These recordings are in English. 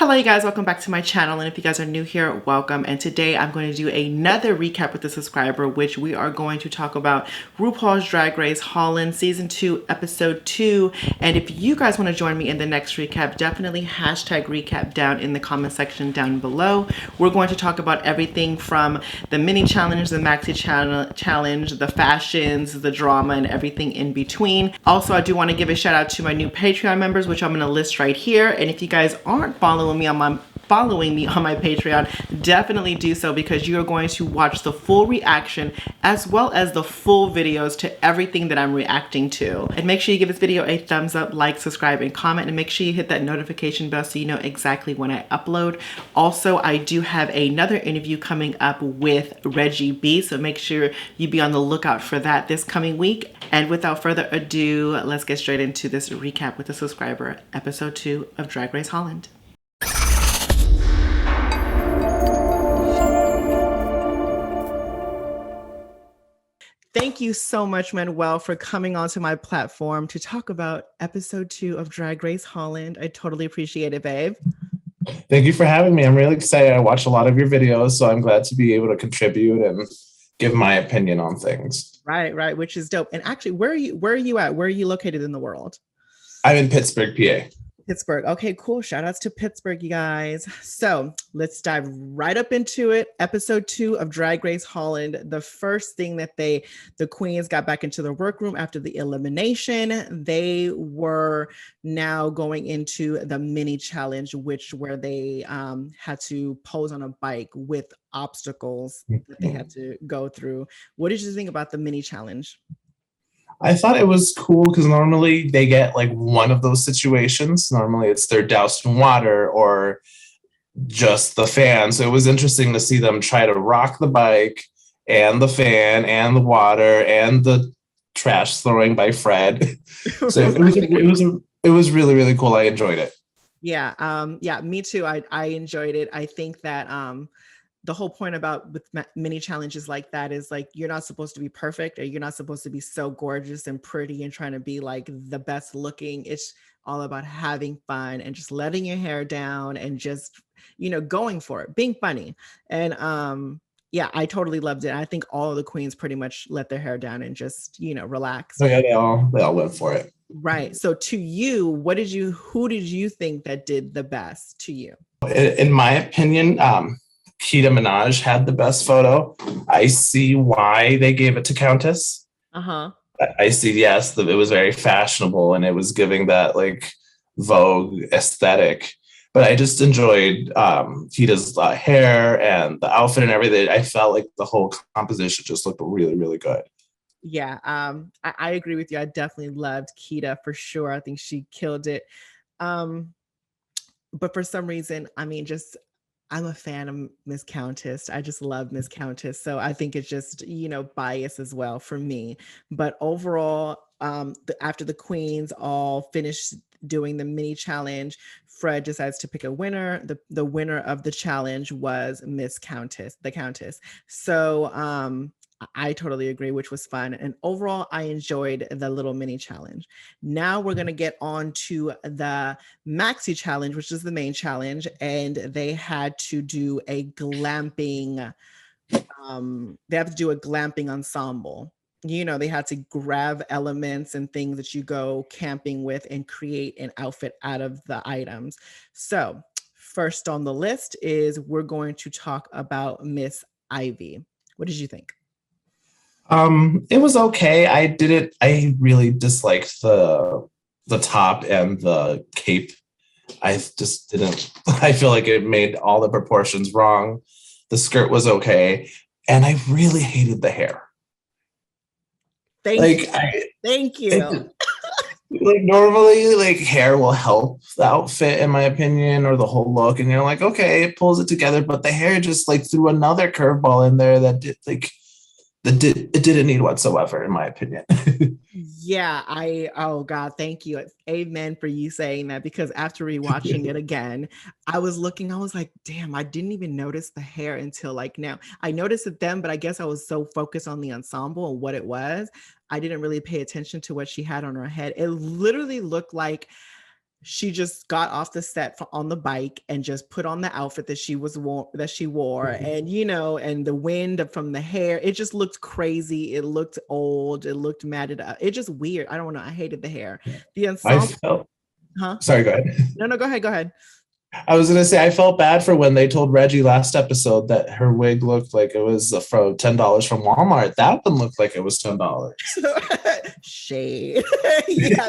Hello you guys, welcome back to my channel, and if you guys are new here, welcome. And today I'm going to do another recap with a subscriber, which we are going to talk about RuPaul's Drag Race Holland Season 2, Episode 2. And if you guys want to join me in the next recap, definitely hashtag recap down in the comment section down below. We're going to talk about everything from the mini challenge, the maxi challenge, the fashions, the drama, and everything in between. Also, I do want to give a shout out to my new Patreon members, which I'm going to list right here. And if you guys aren't following me on my Patreon, definitely do so, because you are going to watch the full reaction as well as the full videos to everything that I'm reacting to. And make sure you give this video a thumbs up, like, subscribe, and comment, and make sure you hit that notification bell so you know exactly when I upload. Also, I do have another interview coming up with Reggie B, so make sure you be on the lookout for that this coming week. And without further ado, let's get straight into this recap with a subscriber, episode 2 of Drag Race Holland. Thank you so much, Manuel, for coming onto my platform to talk about episode 2 of Drag Race Holland. I totally appreciate it, babe. Thank you for having me. I'm really excited. I watch a lot of your videos, so I'm glad to be able to contribute and give my opinion on things. Right, which is dope. And actually, where are you at? Where are you located in the world? I'm in Pittsburgh, PA. Pittsburgh. Okay, cool. Shout outs to Pittsburgh, you guys. So let's dive right up into it. Episode 2 of Drag Race Holland. The first thing that the queens got back into the workroom after the elimination, they were now going into the mini challenge, where they had to pose on a bike with obstacles that they had to go through. What did you think about the mini challenge? I thought it was cool because normally they get like one of those situations. Normally it's they're doused in water or just the fan. So it was interesting to see them try to rock the bike and the fan and the water and the trash throwing by Fred. So it was really, really cool. I enjoyed it. Yeah, me too. I enjoyed it. I think that the whole point about with mini challenges like that is like, you're not supposed to be perfect, or you're not supposed to be so gorgeous and pretty and trying to be like the best looking. It's all about having fun and just letting your hair down and just, going for it, being funny. And yeah, I totally loved it. I think all of the queens pretty much let their hair down and just, relax. So yeah, they all went for it. Right. So to you, who did you think that did the best to you? In my opinion, Minaj had the best photo. I see why they gave it to Countess. I see, yes, it was very fashionable and it was giving that like Vogue aesthetic. But I just enjoyed Kita's hair and the outfit and everything. I felt like the whole composition just looked really, really good. Yeah, I agree with you. I definitely loved Kita for sure. I think she killed it. But for some reason, I'm a fan of Miss Countess. I just love Miss Countess. So I think it's just, bias as well for me. But overall, after the queens all finished doing the mini challenge, Fred decides to pick a winner. The winner of the challenge was Miss Countess, the Countess. So I totally agree, which was fun. And overall, I enjoyed the little mini challenge. Now we're going to get on to the Maxi challenge, which is the main challenge. And they had to do a glamping. They have to do a glamping ensemble. They had to grab elements and things that you go camping with and create an outfit out of the items. So first on the list is we're going to talk about Miss Ivy. What did you think? It was okay. I really disliked the top and the cape. I just didn't. I feel like it made all the proportions wrong. The skirt was okay, and I really hated the hair. Thank you. Like normally, like hair will help the outfit, in my opinion, or the whole look, and you're like, okay, it pulls it together. But the hair just like threw another curveball in there that did like. It didn't need whatsoever, in my opinion. Yeah, oh God, thank you. Amen for you saying that, because after rewatching it again, I was like, damn, I didn't even notice the hair until like now. I noticed it then, but I guess I was so focused on the ensemble and what it was, I didn't really pay attention to what she had on her head. It literally looked like she just got off the set on the bike and just put on the outfit that she wore, and and the wind from the hair, it just looked crazy. It looked old. It looked matted up. It just weird. I don't know. I hated the hair. The ensemble. Sorry, go ahead. No, go ahead. I was gonna say I felt bad for when they told Reggie last episode that her wig looked like it was from $10 from Walmart. That one looked like it was $10. Shade. Yeah,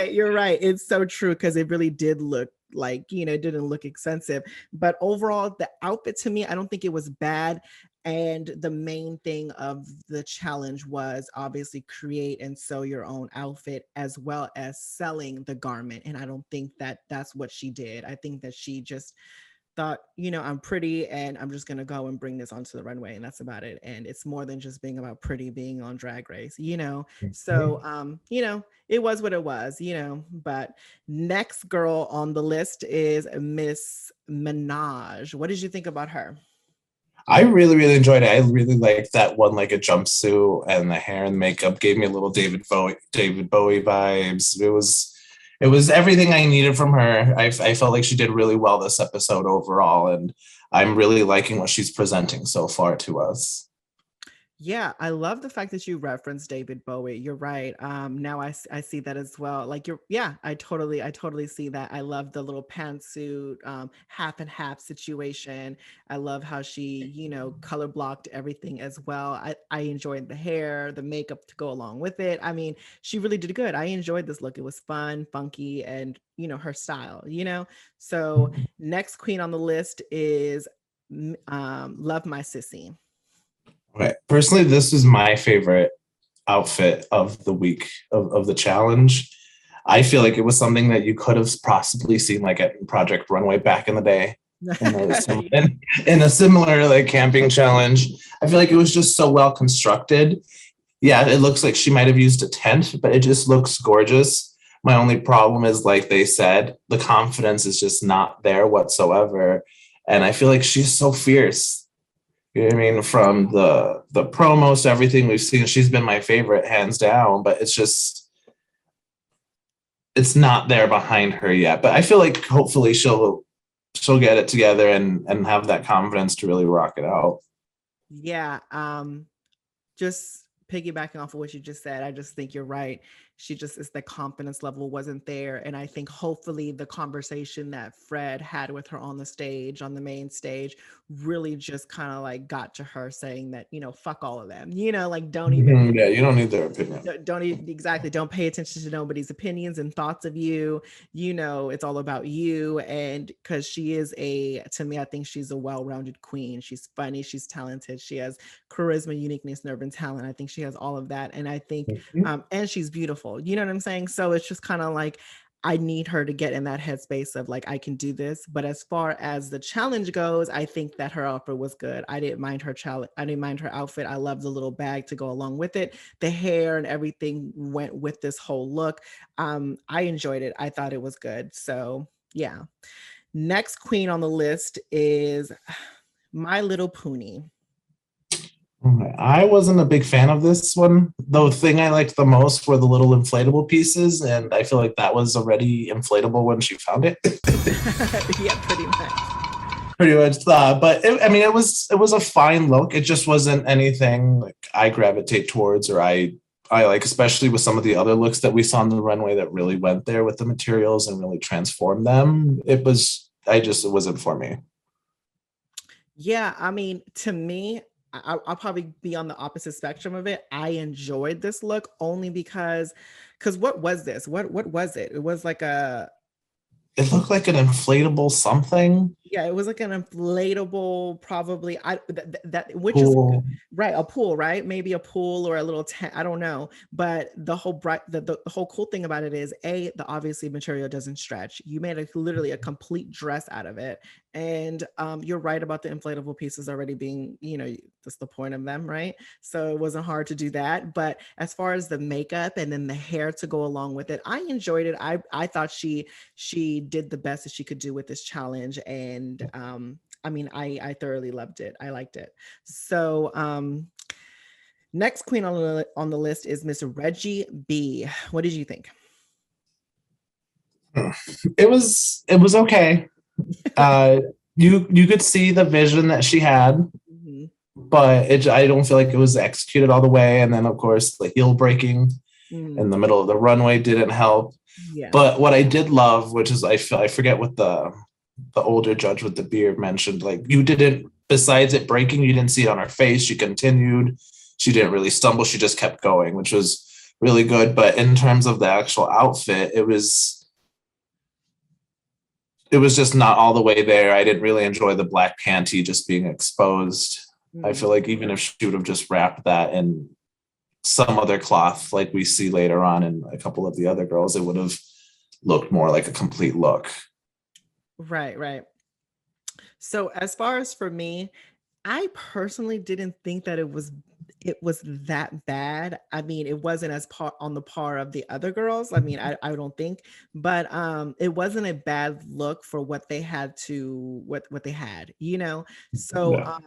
you're right. It's so true, because it really did look like, it didn't look expensive. But overall, the outfit, to me, I don't think it was bad. And the main thing of the challenge was obviously create and sew your own outfit, as well as selling the garment. And I don't think that that's what she did. I think that she just thought, I'm pretty and I'm just going to go and bring this onto the runway, and that's about it. And it's more than just being about pretty, being on Drag Race, So, it was what it was, but next girl on the list is Miss Minaj. What did you think about her? I really, really enjoyed it. I really liked that one-legged jumpsuit, and the hair and makeup gave me a little David Bowie vibes. It was everything I needed from her. I felt like she did really well this episode overall, and I'm really liking what she's presenting so far to us. Yeah, I love the fact that you referenced David Bowie. You're right. Now I see that as well. Like I totally see that. I love the little pantsuit, half and half situation. I love how she, color blocked everything as well. I enjoyed the hair, the makeup to go along with it. I mean, she really did good. I enjoyed this look. It was fun, funky, and her style, So next queen on the list is Love My Sissy. Right. Personally, this is my favorite outfit of the week of the challenge. I feel like it was something that you could have possibly seen like at Project Runway back in the day. In a similar like camping challenge. I feel like it was just so well constructed. Yeah, it looks like she might have used a tent, but it just looks gorgeous. My only problem is, like they said, the confidence is just not there whatsoever. And I feel like she's so fierce. You know what I mean? From the promos to everything we've seen, she's been my favorite, hands down. But it's not there behind her yet. But I feel like hopefully she'll get it together and have that confidence to really rock it out. Yeah. Just piggybacking off of what you just said, I just think you're right. She just is, the confidence level wasn't there. And I think hopefully the conversation that Fred had with her on the main stage, really just kind of like got to her, saying that, fuck all of them, like don't even, yeah, you don't need their opinion. Don't pay attention to nobody's opinions and thoughts of you. It's all about you. And because she is to me, I think she's a well-rounded queen. She's funny, she's talented, she has charisma, uniqueness, nerve, and talent. I think she has all of that. And I think, and she's beautiful. You know what I'm saying? So it's just kind of like, I need her to get in that headspace of like, I can do this. But as far as the challenge goes, I think that her outfit was good. I didn't mind her challenge. I didn't mind her outfit. I love the little bag to go along with it. The hair and everything went with this whole look. I enjoyed it. I thought it was good. So yeah. Next queen on the list is My Little Pony. I wasn't a big fan of this one. The thing I liked the most were the little inflatable pieces, and I feel like that was already inflatable when she found it. Yeah, pretty much. Pretty much. But it was a fine look. It just wasn't anything like I gravitate towards, or I like, especially with some of the other looks that we saw on the runway that really went there with the materials and really transformed them. It wasn't for me. Yeah, I mean, to me, I'll probably be on the opposite spectrum of it. I enjoyed this look only because what was this? What was it? It was like it looked like an inflatable something. Yeah, it was like an inflatable, probably which pool. Is right, a pool, right? Maybe a pool or a little tent. I don't know. But the whole the whole cool thing about it is the obviously material doesn't stretch. You made literally a complete dress out of it. And you're right about the inflatable pieces already being, that's the point of them, right? So it wasn't hard to do that. But as far as the makeup and then the hair to go along with it, I enjoyed it. I thought she did the best that she could do with this challenge. And I thoroughly loved it. I liked it. So next queen on the list is Miss Reggie B. What did you think? It was okay. Uh, you could see the vision that she had, Mhm. but I don't feel like it was executed all the way. And then of course the heel breaking in the middle of the runway didn't help. Yeah. But what I did love, which is I forget what the older judge with the beard mentioned, like you didn't, besides it breaking, you didn't see it on her face. She continued. She didn't really stumble. She just kept going, which was really good. But in terms of the actual outfit, it was just not all the way there. I didn't really enjoy the black panty just being exposed. I feel like even if she would have just wrapped that in some other cloth, like we see later on in a couple of the other girls, it would have looked more like a complete look. Right, right. So as far as for me, I personally didn't think that it was that bad. I mean, it wasn't as on the par of the other girls. I mean, I don't think, but it wasn't a bad look for what they had to what they had, you know. So Yeah.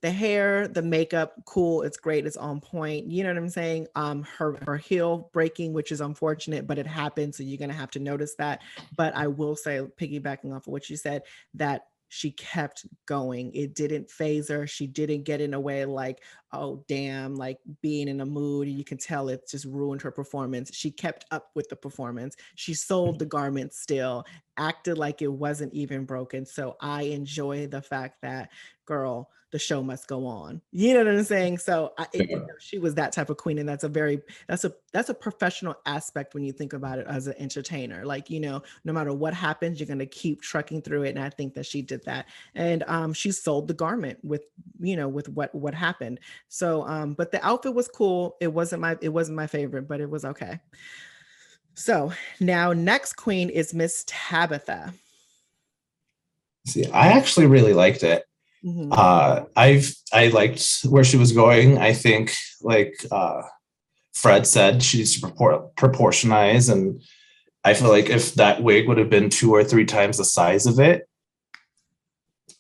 the hair, the makeup, cool, it's great, it's on point. You know what I'm saying? Her heel breaking, which is unfortunate, but it happened, so you're gonna have to notice that. But I will say, piggybacking off of what you said, that she kept going. It didn't phase her. She didn't get in a way like, oh, damn, like being in a mood. You can tell it just ruined her performance. She kept up with the performance. She sold the garment still, acted like it wasn't even broken. So I enjoy the fact that, girl, the show must go on. You know what I'm saying? So she was that type of queen, and that's a professional aspect when you think about it as an entertainer. Like, you know, no matter what happens, you're going to keep trucking through it, and I think that she did that. And she sold the garment with, you know, with what happened. So but the outfit was cool. It wasn't my favorite, but it was okay. So now next queen is Miss Tabitha. See, I actually really liked it. Mm-hmm. I liked where she was going. I think like Fred said, she needs to proportionize, and I feel like if that wig would have been 2 or 3 times the size of it,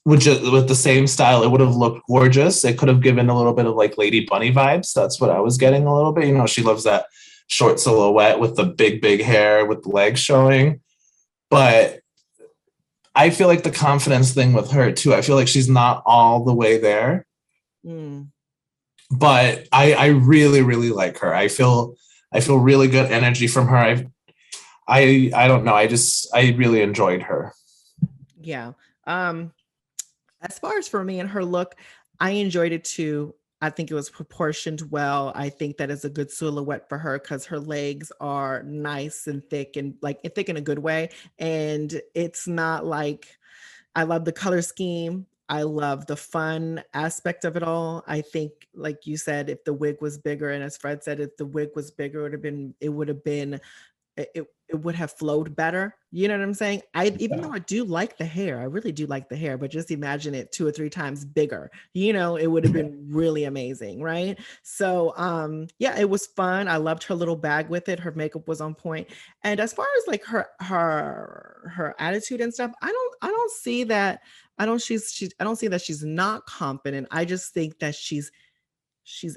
with the same style, it would have looked gorgeous. It could have given a little bit of like Lady Bunny vibes. That's what I was getting a little bit. You know, she loves that short silhouette with the big hair with the legs showing. But I feel like the confidence thing with her too. I feel like she's not all the way there. Mm. But I really like her. I feel really good energy from her. I don't know. I really enjoyed her. Yeah. As far as for me and her look, I enjoyed it too. I think it was proportioned well. I think that is a good silhouette for her because her legs are nice and thick, and like thick in a good way. And it's not like, I love the color scheme. I love the fun aspect of it all. I think, like you said, if the wig was bigger, and as Fred said, if the wig was bigger, it would have been it would have flowed better. You know what I'm saying? Even though I do like the hair, I really do like the hair, but just imagine it 2 or 3 times bigger. You know, it would have been really amazing, right? So yeah, it was fun. I loved her little bag with it. Her makeup was on point. And as far as like her attitude and stuff, I don't see that. I don't see that she's not confident. I just think that she's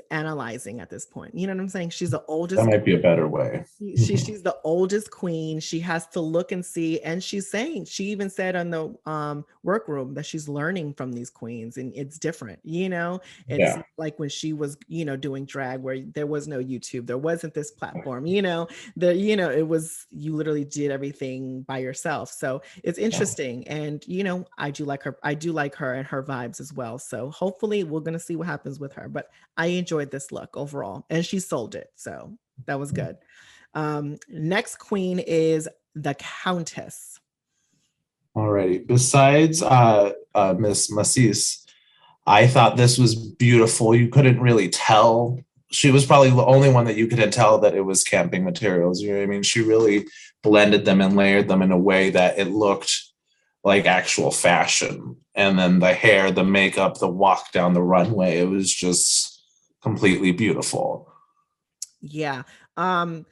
analyzing at this point. You know what I'm saying? She's the That oldest might be a queen. better way. She's the oldest queen. She has to look and see, and she's saying, she even said on the workroom that she's learning from these queens, and it's different. You know, it's Yeah. like when she was, you know, doing drag, where there was no YouTube, there wasn't this platform. You know, it was, you literally did everything by yourself. So it's interesting, and you know, I do like her. I do like her and her vibes as well. So hopefully, we're gonna see what happens with her. But I enjoyed this look overall, and she sold it. So that was good. Next queen is the Countess. Alrighty. Besides Miss Massis, I thought this was beautiful. You couldn't really tell. She was probably the only one that you could tell that it was camping materials. You know what I mean? She really blended them and layered them in a way that it looked like actual fashion. And then the hair, the makeup, the walk down the runway, it was just completely beautiful. Yeah. I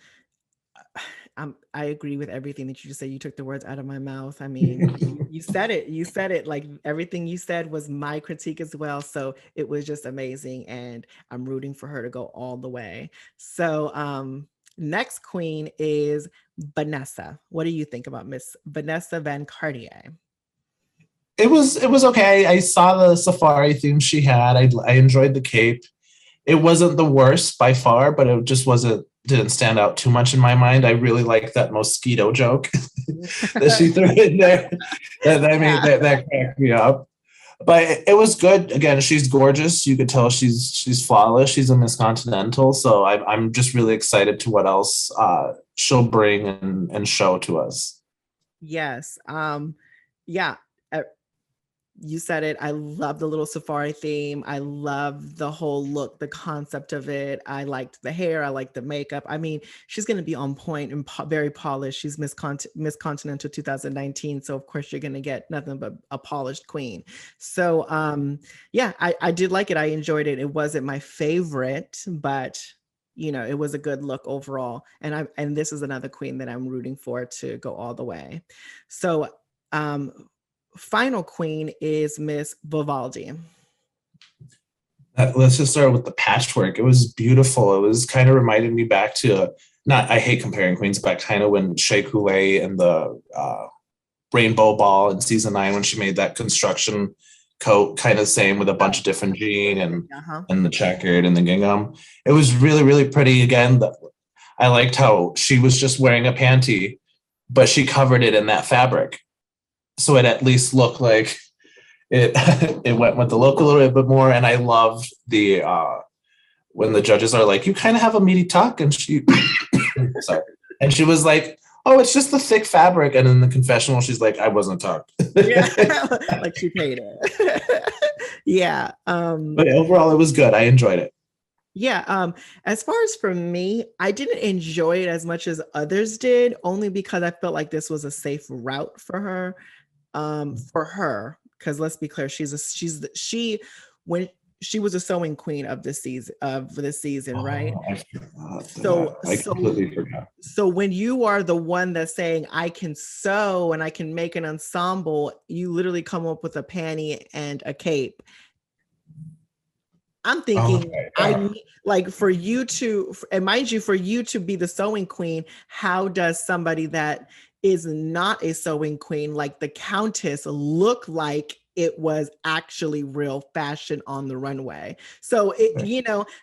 agree with everything that you just said. You took the words out of my mouth. I mean, you said it. You said it. Like everything you said was my critique as well. So it was just amazing, and I'm rooting for her to go all the way. So Next queen is Vanessa. What do you think about Miss Vanessa Van Cartier? It was okay. I saw the safari theme she had. I enjoyed the cape. It wasn't the worst by far, but it just didn't stand out too much in my mind. I really liked that mosquito joke that she threw in there. That cracked me up. But it was good. Again, she's gorgeous. You could tell she's flawless. She's a Miss Continental. So I'm just really excited to what else she'll bring and show to us. Yes. Yeah. You said it. I love the little safari theme. I love the whole look, the concept of it. I liked the hair. I liked the makeup. I mean, she's going to be on point and very polished. She's Miss Continental 2019. So of course you're going to get nothing but a polished queen. So yeah, I did like it. I enjoyed it. It wasn't my favorite, but it was a good look overall. And this is another queen that I'm rooting for to go all the way. So final queen is Miss Vivaldi. Let's just start with the patchwork. It was beautiful. It was kind of reminded me back to, I hate comparing queens, but kind of when Shea Coulee and the Rainbow Ball in season 9, when she made that construction coat, kind of same with a bunch of different jean and the checkered and the gingham. It was really, really pretty. Again, I liked how she was just wearing a panty, but she covered it in that fabric. So it at least looked like it went with the look a little bit more. And I loved the when the judges are like, you kind of have a meaty tuck, and she sorry. And she was like, oh, it's just the thick fabric. And in the confessional, she's like, I wasn't tucked. Yeah, like she paid it. Yeah. But overall, it was good. I enjoyed it. Yeah. As far as for me, I didn't enjoy it as much as others did, only because I felt like this was a safe route for her. Because let's be clear, when she was a sewing queen of this season, right? I completely forgot. So when you are the one that's saying I can sew and I can make an ensemble, you literally come up with a panty and a cape. I'm thinking, like for you to, and mind you, for you to be the sewing queen, how does somebody that is not a sewing queen like the Countess look like it was actually real fashion on the runway? So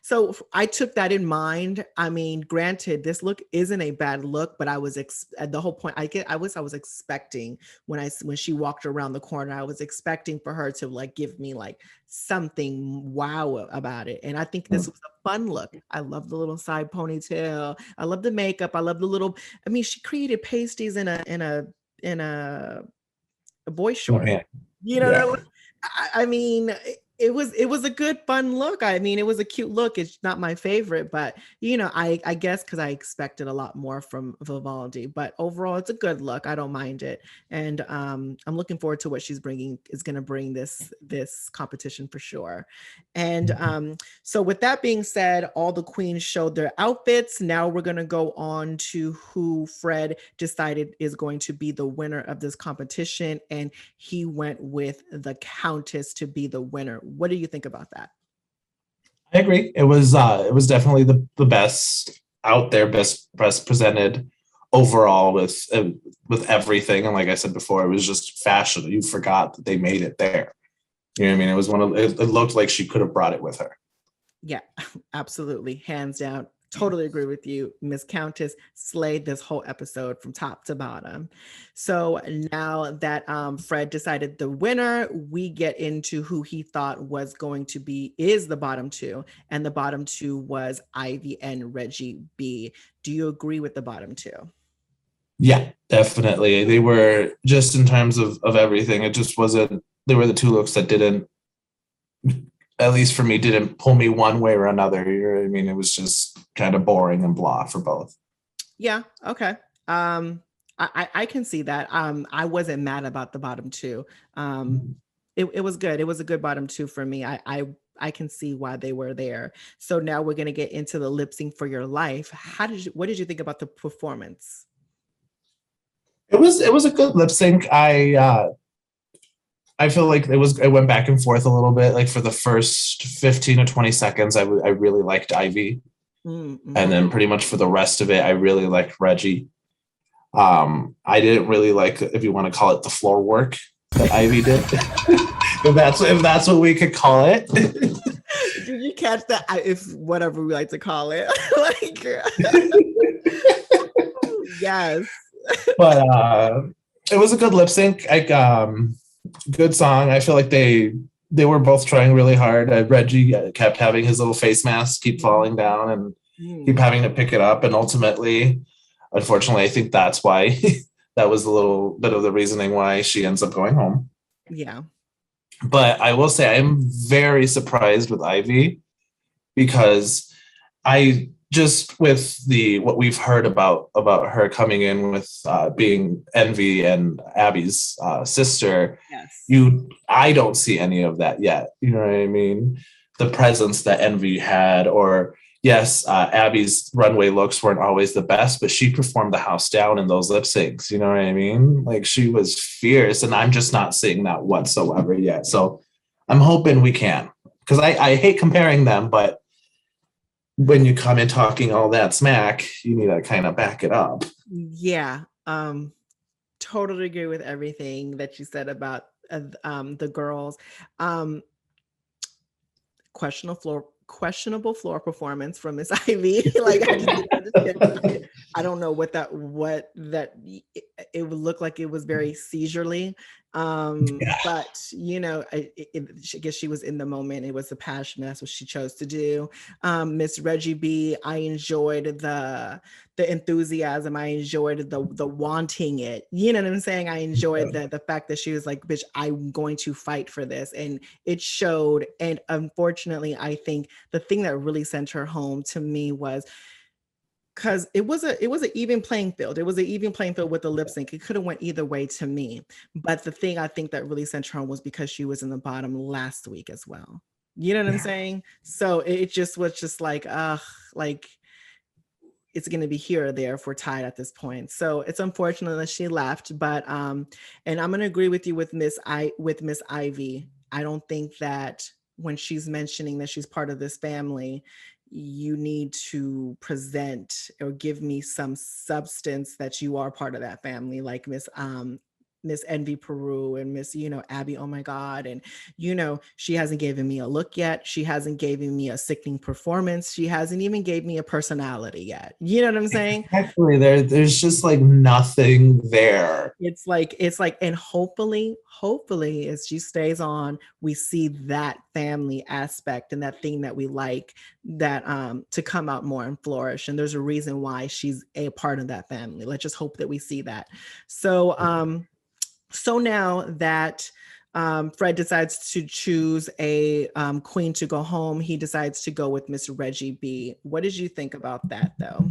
so I took that in mind. I mean, granted, this look isn't a bad look, but I was the whole point. I was expecting when she walked around the corner, I was expecting for her to like give me like something wow about it. And I think this was a fun look. I love the little side ponytail. I love the makeup. I love the little. I mean, she created pasties in a boy short. Okay. I mean, it was a good fun look. I mean, it was a cute look. It's not my favorite, but I guess because I expected a lot more from Vivaldi, but overall it's a good look. I don't mind it. And I'm looking forward to what she's going to bring this competition for sure. And so with that being said, all the queens showed their outfits. Now we're going to go on to who Fred decided is going to be the winner of this competition. And he went with the Countess to be the winner. What do you think about that? I agree. It was definitely the best out there, best presented overall with everything. And like I said before, it was just fashion. You forgot that they made it there. You know what I mean? It was it looked like she could have brought it with her. Yeah, absolutely. Hands down. Totally agree with you. Miss Countess slayed this whole episode from top to bottom. So now that Fred decided the winner, we get into who he thought is the bottom two. And the bottom two was Ivy and Reggie B. Do you agree with the bottom two? Yeah, definitely. They were, just in terms of everything, it just wasn't, they were the two looks that didn't, at least for me, didn't pull me one way or another. You know what I mean? It was just kind of boring and blah for both. Yeah. Okay. I can see that. I wasn't mad about the bottom two. It was good. It was a good bottom two for me. I can see why they were there. So now we're going to get into the lip sync for your life. What did you think about the performance? It was a good lip sync. I feel like it went back and forth a little bit. Like for the first 15 or 20 seconds, I really liked Ivy. Mm-hmm. And then pretty much for the rest of it, I really liked Reggie. I didn't really like, if you want to call it, the floor work that Ivy did. if that's what we could call it. Did you catch that? If whatever we like to call it. Like, yes. But it was a good lip sync. Good song. I feel like they were both trying really hard. Reggie kept having his little face mask keep falling down and keep having to pick it up. And ultimately, unfortunately, I think that's why that was a little bit of the reasoning why she ends up going home. Yeah. But I will say I'm very surprised with Ivy, because I just, with what we've heard about her coming in with being Envy and Abby's sister, yes, I don't see any of that yet. You know what I mean? The presence that Envy had, or yes, Abby's runway looks weren't always the best, but she performed the house down in those lip syncs. You know what I mean? Like, she was fierce, and I'm just not seeing that whatsoever yet. So I'm hoping we can, because I hate comparing them, but when you come in talking all that smack, you need to kind of back it up. Yeah. Totally agree with everything that you said about the girls. Questionable floor performance from Miss Ivy. Like, I don't know what that it would look like. It was very seizurely. But I guess she was in the moment. It was the passion. That's what she chose to do. Miss Reggie B, I enjoyed the enthusiasm. I enjoyed the wanting it. You know what I'm saying? I enjoyed the fact that she was like, bitch, I'm going to fight for this. And it showed. And unfortunately, I think the thing that really sent her home to me was, because it was an even playing field. It was an even playing field with the lip sync. It could have went either way to me. But the thing I think that really sent her home was because she was in the bottom last week as well. You know what I'm saying? So it just was just like, like, it's going to be here or there if we're tied at this point. So it's unfortunate that she left, but and I'm going to agree with you with Miss Ivy. I don't think that when she's mentioning that she's part of this family, you need to present or give me some substance that you are part of that family, like Miss Envy Peru and Miss, Abby, oh my God. And, she hasn't given me a look yet. She hasn't given me a sickening performance. She hasn't even gave me a personality yet. You know what I'm saying? Actually, there's just like nothing there. It's like, and hopefully as she stays on, we see that family aspect and that thing that we like, that to come out more and flourish. And there's a reason why she's a part of that family. Let's just hope that we see that. So now that Fred decides to choose a queen to go home, he decides to go with Miss Reggie B. What did you think about that, though?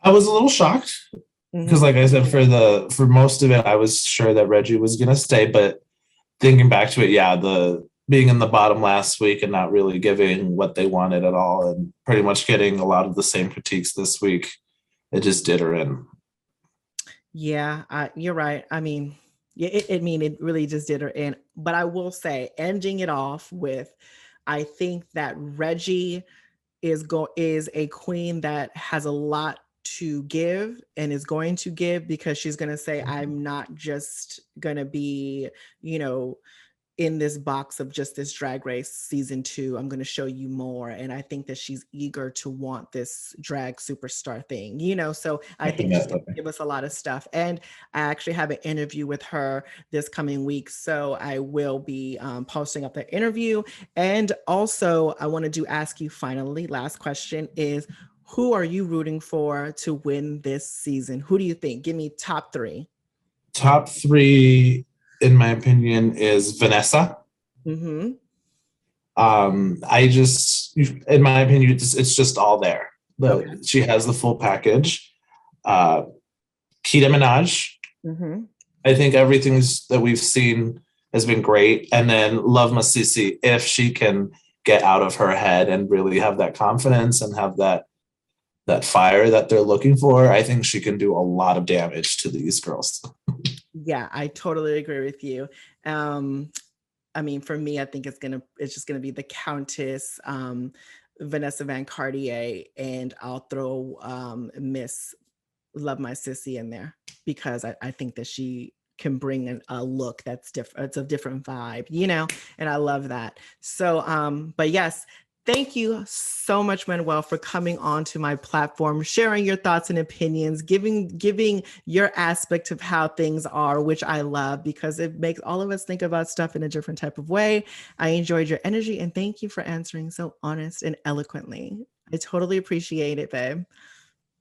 I was a little shocked, because, like I said, for most of it, I was sure that Reggie was going to stay. But thinking back to it, yeah, the being in the bottom last week and not really giving what they wanted at all, and pretty much getting a lot of the same critiques this week, it just did her in. Yeah, you're right. I mean, it really just did her in. But I will say, ending it off with, I think that Reggie is a queen that has a lot to give and is going to give, because she's going to say, I'm not just going to be, in this box of just this Drag Race season 2. I'm going to show you more. And I think that she's eager to want this drag superstar thing, so I think she's going to give us a lot of stuff. And I actually have an interview with her this coming week, so I will be posting up the interview. And also, I want to ask you finally, last question is, who are you rooting for to win this season? Who do you think? Give me top 3. Top 3, in my opinion, is Vanessa. Mm-hmm. I just, in my opinion, it's just all there. Okay. She has the full package. Kita Minaj. Mm-hmm. I think everything that we've seen has been great. And then Love Masisi, if she can get out of her head and really have that confidence and have that fire that they're looking for, I think she can do a lot of damage to these girls. Yeah, I totally agree with you. I mean, for me, I think it's just gonna be the Countess, Vanessa Van Cartier, and I'll throw Miss Love My Sissy in there because I think that she can bring a look that's different. It's a different vibe, you know, and I love that. So, but yes, thank you so much, Manuel, for coming on to my platform, sharing your thoughts and opinions, giving your aspect of how things are, which I love because it makes all of us think about stuff in a different type of way. I enjoyed your energy and thank you for answering so honest and eloquently. I totally appreciate it, babe.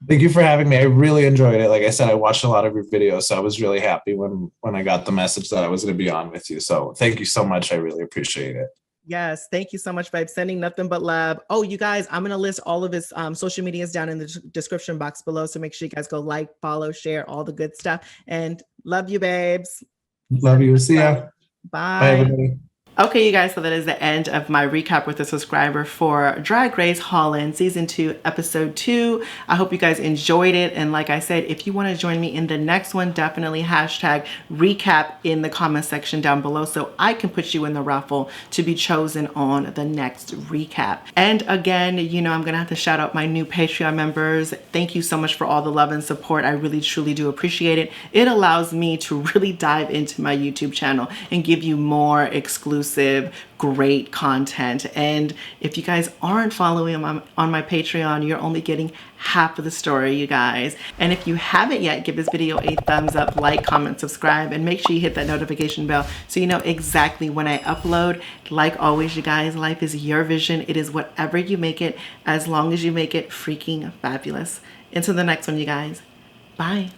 Thank you for having me. I really enjoyed it. Like I said, I watched a lot of your videos, so I was really happy when I got the message that I was going to be on with you. So thank you so much. I really appreciate it. Yes, thank you so much, babe. Sending nothing but love. Oh, you guys, I'm going to list all of his social medias down in the description box below. So make sure you guys go like, follow, share, all the good stuff. And love you, babes. Love you. See ya. Bye. Bye, everybody. Okay, you guys, so that is the end of my recap with a subscriber for Drag Race Holland Season 2, Episode 2. I hope you guys enjoyed it. And like I said, if you want to join me in the next one, definitely hashtag recap in the comment section down below so I can put you in the raffle to be chosen on the next recap. And again, you know, I'm going to have to shout out my new Patreon members. Thank you so much for all the love and support. I really, truly do appreciate it. It allows me to really dive into my YouTube channel and give you more exclusive great content. And if you guys aren't following on my Patreon, you're only getting half of the story, you guys. And if you haven't yet, give this video a thumbs up, like, comment, subscribe, and make sure you hit that notification bell so you know exactly when I upload. Like always, you guys, life is your vision. It is whatever you make it, as long as you make it freaking fabulous. Until the next one, you guys. Bye.